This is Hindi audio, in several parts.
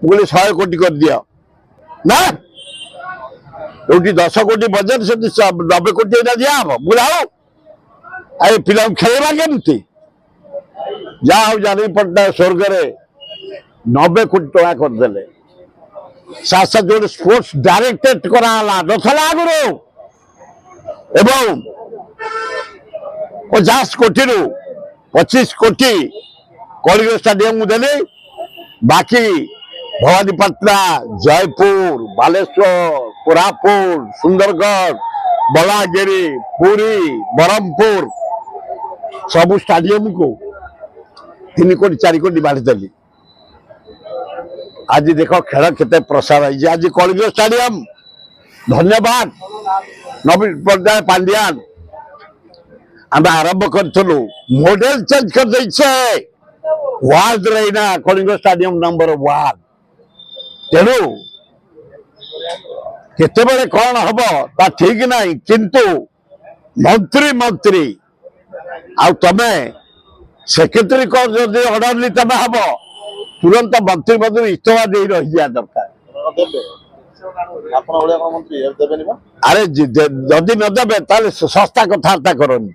मुझे 100 कोटी कर दिया ना जो 10 कोटी बजेट से 90 कोटी दिया बुझाओ अरे पिला खेलवा केमती जहाँ जानी पट्टनायक स्वर्ग 90 कोटी टका करदे साथ साथ जो स्पोर्ट्स डायरेक्टरेट कराला नथला आगुरो एवं 50 कोटी रु 25 कोटी कलिंग स्टेडियम देली बाकी भवानीपाटना जयपुर बालेश्वर कोरापुट सुंदरगढ़ बलागिरी पुरी बरहमपुर सबु स्टेडियम को 3 कोटी 4 कोटी बांटीदेली आज देख खेल केते प्रसार है आज कलिंग स्टेडियम धन्यवाद नवीन पट्टनायक पांड्यान आम आरंभ करूँ मॉडल चेंज कर दे वार्ड रहीना कलिंग स्टेडियम नंबर 1 तेणु केते कौन हम ता ठीक ना किंतु मंत्री मंत्री आ तमे सेक्रेटरी को जदि ऑर्डर ली तमे हम तुरंत मंत्री मंत्री इस्तफा दे रही जा दरकार अरे जदि नदेबे ताले सस्ता कथबार्ता करनी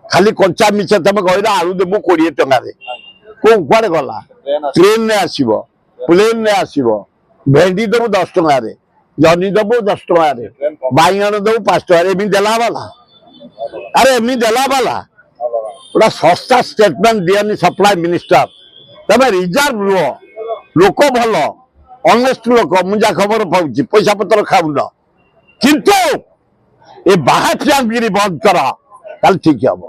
खाली कंचा मिछ तुम कहला आलू देबू 20 टका कुआड़े गला ट्रेन ने आसब प्लेन ने आसब भेंडी देबू 10 टका जनी देबू 10 टका बैगण देबू 5 टका एमि देला वाला अरे एमि देला वाला पूरा सस्ता स्टेटमेंट दियनी सप्लाई मिनिस्टर तमे रिजर्व रुह लोक भल ऑनेस्ट लोक मुझा खबर पाऊँ पैसा पत्र खाऊन किंतु ये बाहर गिरी बंद करा ठीक हम।